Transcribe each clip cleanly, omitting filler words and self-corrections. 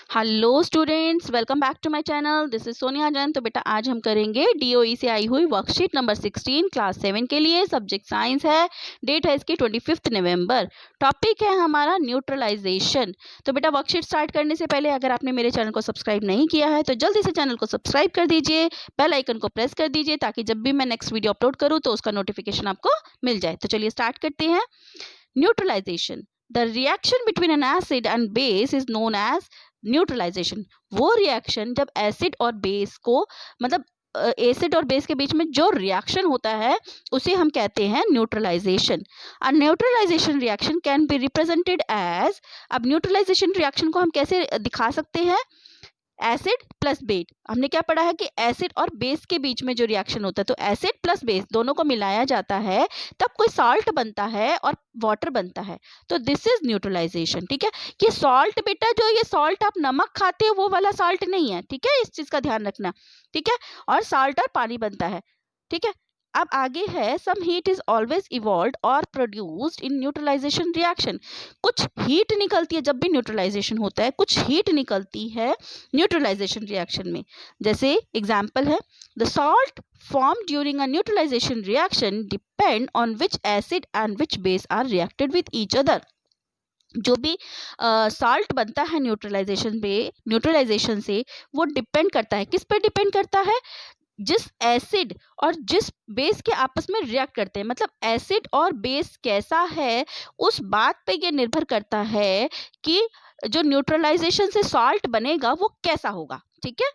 Hello students, welcome back to my channel. This is Sonia Jain. तो बेटा आज हम करेंगे डीओई से आई हुई वर्कशीट नंबर 16 क्लास 7 के लिए। सब्जेक्ट साइंस है। डेट है इसकी 25 नवंबर। टॉपिक है हमारा न्यूट्रलाइजेशन। तो बेटा वर्कशीट स्टार्ट करने से पहले अगर आपने मेरे चैनल को सब्सक्राइब नहीं किया है तो जल्दी से चैनल को सब्सक्राइब कर दीजिए, बेल आइकन को प्रेस कर दीजिए ताकि जब भी मैं नेक्स्ट वीडियो अपलोड करूँ तो उसका नोटिफिकेशन आपको मिल जाए। तो चलिए स्टार्ट करते हैं। Neutralisation, the reaction between an acid and base is known as neutralisation. वो रिएक्शन जब एसिड और बेस को मतलब एसिड और बेस के बीच में जो रिएक्शन होता है उसे हम कहते हैं neutralisation. A neutralisation reaction can be represented as, अब न्यूट्रलाइजेशन रिएक्शन को हम कैसे दिखा सकते हैं? Acid plus base. हमने क्या पढ़ा है कि एसिड और बेस के बीच में जो रिएक्शन होता है तो एसिड प्लस बेस दोनों को मिलाया जाता है तब कोई सॉल्ट बनता है और वाटर बनता है। तो दिस इज न्यूट्रलाइजेशन। ठीक है, ये सॉल्ट बेटा, जो ये सॉल्ट आप नमक खाते हो वो वाला सॉल्ट नहीं है। ठीक है, इस चीज का ध्यान रखना। ठीक है, और सॉल्ट और पानी बनता है। ठीक है, अब आगे है some heat is always evolved और प्रोड्यूस्ड इन न्यूट्रलाइजेशन रिएक्शन। कुछ हीट निकलती है जब भी न्यूट्रलाइजेशन होता है, कुछ हीट निकलती है न्यूट्रलाइजेशन रिएक्शन में। जैसे एग्जांपल है, the salt formed during a neutralization reaction depend on which acid and which base are reacted with each other। जो भी सॉल्ट बनता है न्यूट्रलाइजेशन से वो डिपेंड करता है, किस पे डिपेंड करता है? जिस एसिड और जिस बेस के आपस में रिएक्ट करते हैं। मतलब एसिड और बेस कैसा है उस बात पे ये निर्भर करता है कि जो न्यूट्रलाइजेशन से सॉल्ट बनेगा वो कैसा होगा। ठीक है,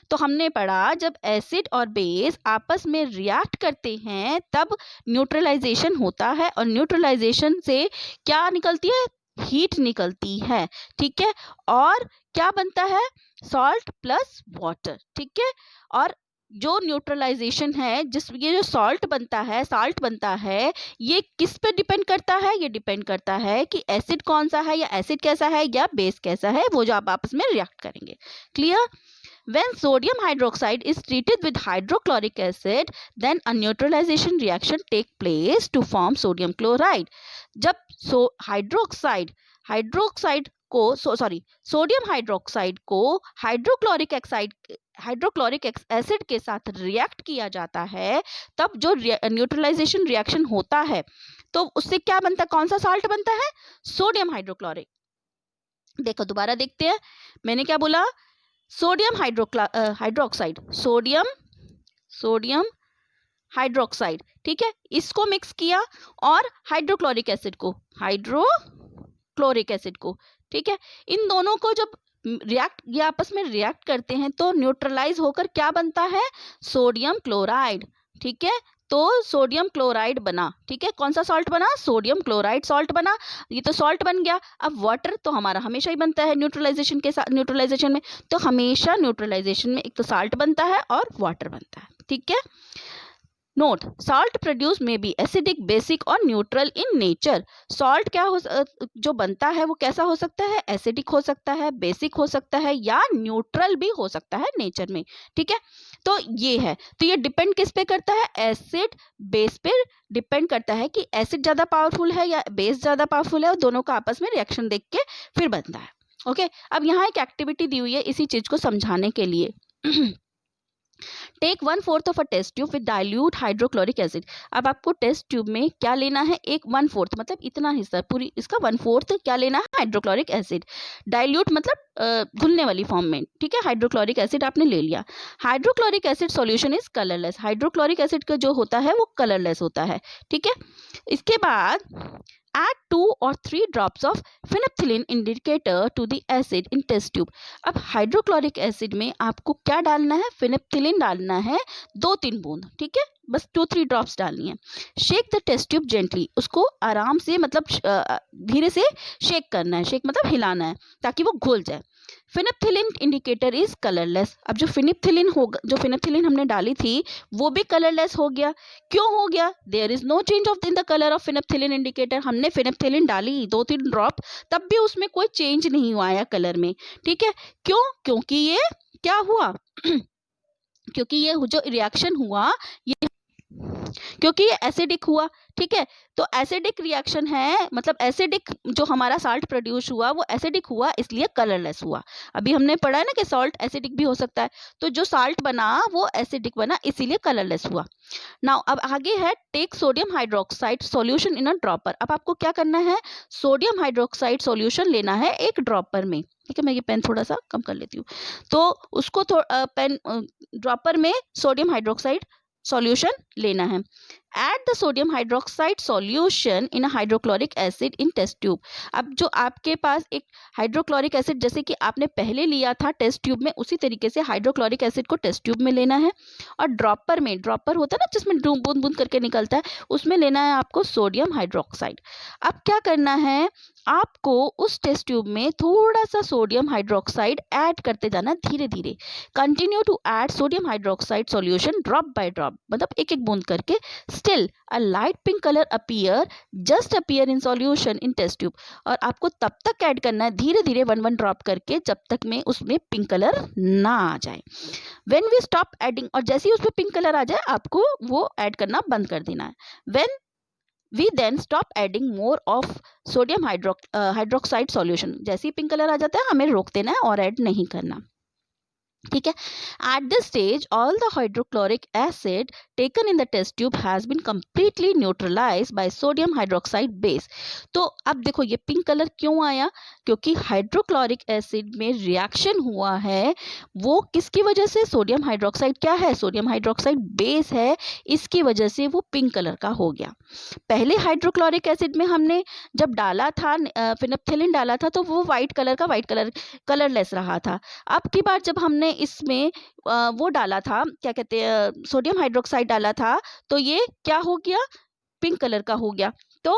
तो हमने पढ़ा जब एसिड और बेस आपस में रिएक्ट करते हैं तब न्यूट्रलाइजेशन होता है और न्यूट्रलाइजेशन से क्या निकलती है? हीट निकलती है। ठीक है, और क्या बनता है? Salt plus water. ठीक है, और जो न्यूट्रलाइजेशन है, जिस ये जो सॉल्ट बनता है ये किस पे डिपेंड करता है? ये डिपेंड करता है कि एसिड कौन सा है या एसिड कैसा है या बेस कैसा है, वो जो आप आपस में रिएक्ट करेंगे। Clear? When sodium hydroxide is treated with hydrochloric acid, then a neutralization reaction take place to form sodium chloride। जब हाइड्रोक्साइड को सोडियम हाइड्रोक्साइड को हाइड्रोक्लोरिक एसिड के साथ रिएक्ट किया जाता है तब जो न्यूट्रलाइजेशन रिएक्शन होता है तो उससे क्या बनता है? कौन सा सॉल्ट बनता है? Sodium hydrochloric. देखो दोबारा देखते हैं, मैंने क्या बोला? Sodium hydroxide, sodium hydroxide. ठीक है, इसको मिक्स किया और हाइड्रोक्लोरिक एसिड को। ठीक है, इन दोनों को जब ये आपस में रिएक्ट करते हैं तो न्यूट्रलाइज होकर क्या बनता है? Sodium chloride. ठीक है, तो सोडियम क्लोराइड बना। ठीक है, कौन सा सॉल्ट बना? सोडियम क्लोराइड सॉल्ट बना। ये तो सॉल्ट बन गया। अब वाटर तो हमारा हमेशा ही बनता है न्यूट्रलाइजेशन में, तो हमेशा न्यूट्रलाइजेशन में एक तो सॉल्ट बनता है और वाटर बनता है। ठीक है, नोट, सॉल्ट प्रोड्यूस में बी एसिडिक, बेसिक और न्यूट्रल इन नेचर। सॉल्ट जो बनता है वो कैसा हो सकता है? एसिडिक हो सकता है, बेसिक हो सकता है या न्यूट्रल भी हो सकता है नेचर में। ठीक है, तो ये है, तो ये डिपेंड किस पे करता है? एसिड बेस पे डिपेंड करता है कि एसिड ज्यादा पावरफुल है या बेस ज्यादा पावरफुल है, और दोनों का आपस में रिएक्शन देख के फिर बनता है। ओके, अब यहाँ एक एक्टिविटी दी हुई है इसी चीज को समझाने के लिए। Take 1/4 of a test tube with dilute hydrochloric acid. अब आपको टेस्ट ट्यूब में क्या लेना है? एक 1/4 मतलब इतना हिस्सा, पूरी इसका 1/4 क्या लेना है? Hydrochloric acid. डाइल्यूट मतलब घुलने वाली फॉर्म में। ठीक है, हाइड्रोक्लोरिक एसिड आपने ले लिया। Hydrochloric acid solution is colourless. Hydrochloric acid का जो होता है वो कलरलेस होता है। ठीक है, इसके बाद add 2 or 3 drops of phenolphthalein indicator to the acid in test tube। अब हाइड्रोक्लोरिक एसिड में आपको क्या डालना है? फेनोल्फथलीन डालना है 2-3 बूंद। ठीक है, बस 2-3 ड्रॉप्स डालनी है। Shake the test tube gently, उसको आराम से मतलब धीरे से शेक करना है। शेक मतलब हिलाना है ताकि वो घुल जाए। फिनिप्थिलिन इंडिकेटर इज कलरलेस। अब जो फिनिप्थिलिन हमने डाली थी वो भी कलरलेस हो गया। क्यों हो गया? There is no change of in the colour of phenolphthalein indicator. हमने फिनिप्थिलिन डाली 2-3 ड्रॉप, तब भी उसमें कोई चेंज नहीं हुआ है कलर में। ठीक है, क्यों? क्योंकि ये क्या हुआ? क्योंकि ये जो रिएक्शन हुआ ये क्योंकि ये एसिडिक हुआ, ठीक है। तो एसिडिक रिएक्शन है, मतलब एसिडिक जो हमारा साल्ट प्रोड्यूस हुआ वो एसिडिक हुआ, इसलिए कलरलेस हुआ। अभी हमने पढ़ा है ना कि सॉल्ट एसिडिक भी हो सकता है, तो जो साल्ट बना वो एसिडिक बना, इसीलिए कलरलेस हुआ। नाउ अब आगे है take sodium hydroxide solution in a dropper. अब आपको क्या करना है, सोडियम हाइड्रोक्साइड सॉल्यूशन लेना है एक ड्रॉपर में, ठीक है। मैं ये पेन थोड़ा सा कम कर लेती हूँ। तो उसको पेन ड्रॉपर में सोडियम हाइड्रोक्साइड सॉल्यूशन लेना है। Add the sodium hydroxide solution in a hydrochloric acid in test tube। अब जो आपके पास एक हाइड्रोक्लोरिक एसिड जैसे कि आपने पहले लिया था टेस्ट ट्यूब में, उसी तरीके से हाइड्रोक्लोरिक एसिड को टेस्ट ट्यूब में लेना है, और ड्रॉपर में, ड्रॉपर होता है ना जिसमें बूंद बूंद करके निकलता है, उसमें लेना है आपको सोडियम हाइड्रोक्साइड। अब क्या करना है, आपको उस टेस्ट ट्यूब में थोड़ा सा सोडियम हाइड्रोक्साइड ऐड करते जाना धीरे धीरे। Continue to add sodium hydroxide solution drop by drop, मतलब एक एक बूंद करके। Still, a light pink color just appear in solution in test tube। और आपको तब तक ऐड करना है धीरे धीरे 1-1 ड्रॉप करके जब तक में उसमें पिंक कलर ना आ जाए। When we stop adding, और जैसे ही उसमें पिंक कलर आ जाए आपको वो ऐड करना बंद कर देना है। When we then stop adding more of sodium hydroxide solution, जैसे ही पिंक कलर आ जाता है हमें रोक देना है और ऐड नहीं करना, ठीक है। At this stage all the hydrochloric acid taken in the test tube has been completely neutralised by sodium hydroxide base. तो अब देखो ये पिंक कलर क्यों आया, क्योंकि हाइड्रोक्लोरिक एसिड में रिएक्शन हुआ है, वो किसकी वजह से, सोडियम हाइड्रोक्साइड क्या है, सोडियम हाइड्रोक्साइड बेस है, इसकी वजह से वो पिंक कलर का हो गया। पहले हाइड्रोक्लोरिक एसिड में हमने जब डाला था फिनोप्थिलीन डाला था तो वो वाइट कलर कलरलेस रहा था। अब की बार जब हमने इसमें वो डाला था, क्या कहते हैं, सोडियम हाइड्रोक्साइड डाला था, तो ये क्या हो गया, पिंक कलर का हो गया। तो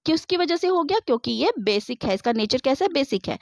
किसकी वजह से हो गया, क्योंकि ये बेसिक है, इसका नेचर कैसा है, बेसिक है।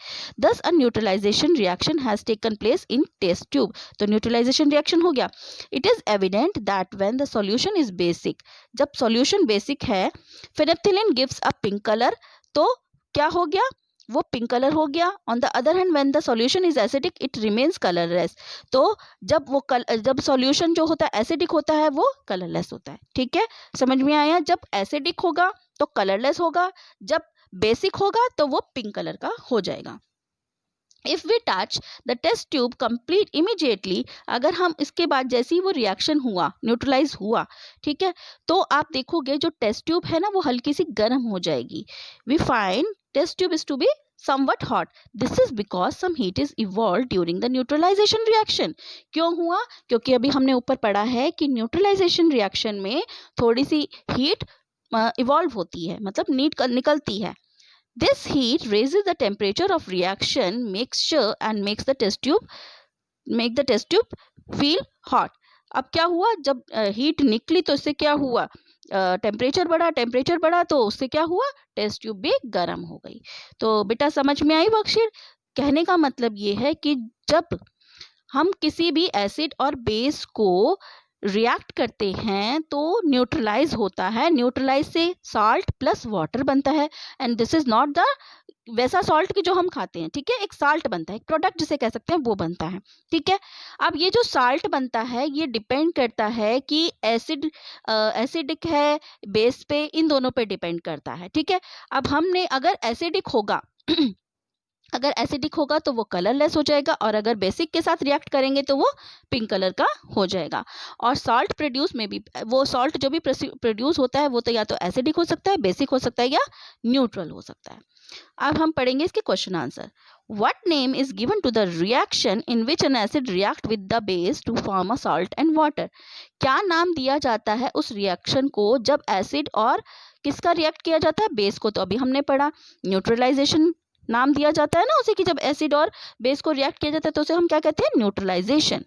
Thus a neutralization reaction has taken place in test tube। तो न्यूट्रलाइजेशन रिएक्शन हो गया। It is evident that when the solution is basic, जब solution basic है, phenolphthalein gives a pink color, तो क्या हो गया, वो पिंक कलर हो गया। On the other hand when the solution is acidic it remains colourless. तो जब सॉल्यूशन जो होता है एसिडिक होता है वो कलरलेस होता है, ठीक है, समझ में आया। जब एसिडिक होगा तो कलरलेस होगा, जब बेसिक होगा तो वो पिंक कलर का हो जाएगा। If we touch the test tube complete immediately, अगर हम इसके बाद जैसे ही वो रिएक्शन हुआ, न्यूट्रलाइज हुआ, ठीक है, तो आप देखोगे जो टेस्ट ट्यूब है ना वो हल्की सी गर्म हो जाएगी। We find test tube is to be somewhat hot। This is because some heat is evolved during the neutralization reaction। क्यों हुआ, क्योंकि अभी हमने ऊपर पढ़ा है कि न्यूट्रलाइजेशन रिएक्शन में थोड़ी सी हीट इवॉल्व होती है, मतलब निकलती है। This heat raises the temperature of reaction mixture and makes the test tube feel hot। अब क्या हुआ, जब हीट निकली तो इससे क्या हुआ, टेम्परेचर बढ़ा तो उससे क्या हुआ, टेस्ट ट्यूब भी गर्म हो गई। तो बेटा समझ में आई वर्कशीट। कहने का मतलब ये है कि जब हम किसी भी एसिड और बेस को रिएक्ट करते हैं तो न्यूट्रलाइज होता है, न्यूट्रलाइज से साल्ट प्लस वाटर बनता है, and this is not the वैसा सॉल्ट की जो हम खाते हैं, ठीक है, एक साल्ट बनता है, एक प्रोडक्ट जिसे कह सकते हैं वो बनता है, ठीक है। अब ये जो साल्ट बनता है ये डिपेंड करता है कि एसिडिक है बेस पे, इन दोनों पे डिपेंड करता है, ठीक है। अब हमने अगर एसिडिक होगा अगर एसिडिक होगा तो वो कलरलेस हो जाएगा, और अगर बेसिक के साथ रिएक्ट करेंगे तो वो पिंक कलर का हो जाएगा। और सॉल्ट प्रोड्यूस में भी, वो सॉल्ट जो भी प्रोड्यूस होता है वो तो या तो एसिडिक हो सकता है, बेसिक हो सकता है, या न्यूट्रल हो सकता है। अब हम पढ़ेंगे इसके question answer. What name is given to the reaction in which an acid react with the base to form a salt and water? क्या नाम दिया जाता है उस रिएक्शन को जब एसिड और किसका रिएक्ट किया जाता है, बेस को, तो अभी हमने पढ़ा न्यूट्रलाइजेशन नाम दिया जाता है ना उसे, कि जब एसिड और बेस को रिएक्ट किया जाता है तो उसे हम क्या कहते हैं, न्यूट्रलाइजेशन।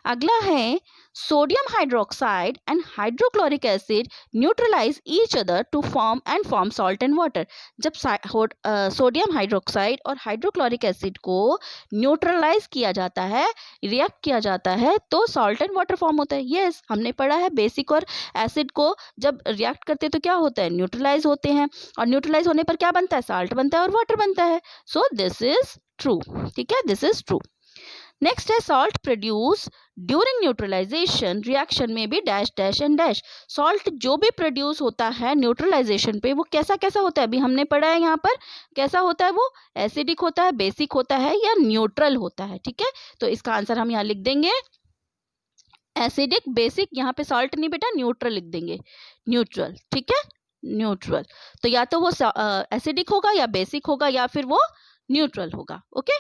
अगला है sodium hydroxide and hydrochloric acid neutralise each other to form salt and water. जब सोडियम हाइड्रोक्साइड और हाइड्रोक्लोरिक एसिड को न्यूट्रलाइज किया जाता है, रिएक्ट किया जाता है, तो सॉल्ट एंड वाटर फॉर्म होता है। यस, हमने पढ़ा है बेसिक और एसिड को जब रिएक्ट करते हैं तो क्या होता है, न्यूट्रलाइज होते हैं, और न्यूट्रलाइज होने पर क्या बनता है, साल्ट बनता है और वाटर बनता है। सो दिस इज ट्रू, ठीक है, दिस इज ट्रू। नेक्स्ट है salt produce during neutralisation reaction में भी dash dash and dash. Salt जो भी प्रोड्यूस होता है न्यूट्रलाइजेशन पे वो कैसा कैसा होता है, अभी हमने पढ़ा है यहाँ पर कैसा होता है, वो एसिडिक होता है, बेसिक होता है या न्यूट्रल होता है। ठीक है, तो इसका आंसर हम यहाँ लिख देंगे एसिडिक, बेसिक, यहाँ पे सॉल्ट नहीं बेटा न्यूट्रल लिख देंगे, न्यूट्रल। ठीक है, न्यूट्रल, तो या तो वो एसिडिक होगा या बेसिक होगा या फिर वो न्यूट्रल होगा। ओके,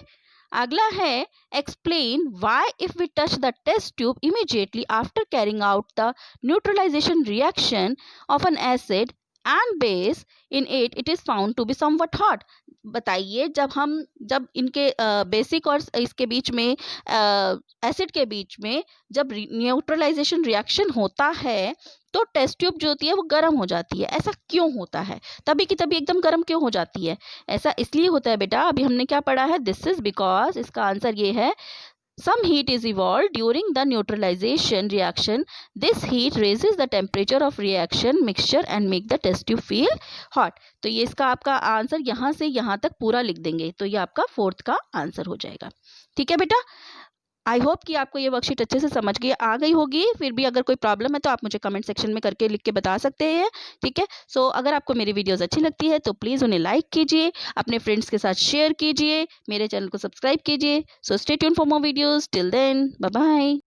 अगला है explain why if we touch the test tube immediately after carrying out the neutralisation reaction of an acid and base in it is found to be somewhat hot. बताइए जब इनके बेसिक और इसके बीच में acid के बीच में जब न्यूट्रलाइजेशन रिएक्शन होता है तो टेस्ट ट्यूब जो होती है वो गर्म हो जाती है। ऐसा क्यों होता है, तभी की तभी एकदम गर्म क्यों हो जाती है? ऐसा इसलिए होता है बेटा, अभी हमने क्या पढ़ा है, दिस इज बिकॉज, इसका आंसर ये है some heat is evolved during the neutralization reaction. This heat raises the temperature of reaction mixture and make the test tube feel hot. तो ये इसका आपका आंसर यहाँ से यहाँ तक पूरा लिख देंगे, तो ये आपका फोर्थ का आंसर हो जाएगा। ठीक है बेटा, आई होप कि आपको ये वर्कशीट अच्छे से समझ आ गई होगी। फिर भी अगर कोई प्रॉब्लम है तो आप मुझे कमेंट सेक्शन में करके लिख के बता सकते हैं। ठीक है, सो अगर आपको मेरी वीडियोस अच्छी लगती है तो प्लीज़ उन्हें लाइक कीजिए, अपने फ्रेंड्स के साथ शेयर कीजिए, मेरे चैनल को सब्सक्राइब कीजिए। So stay tune for more videos, till then bye bye.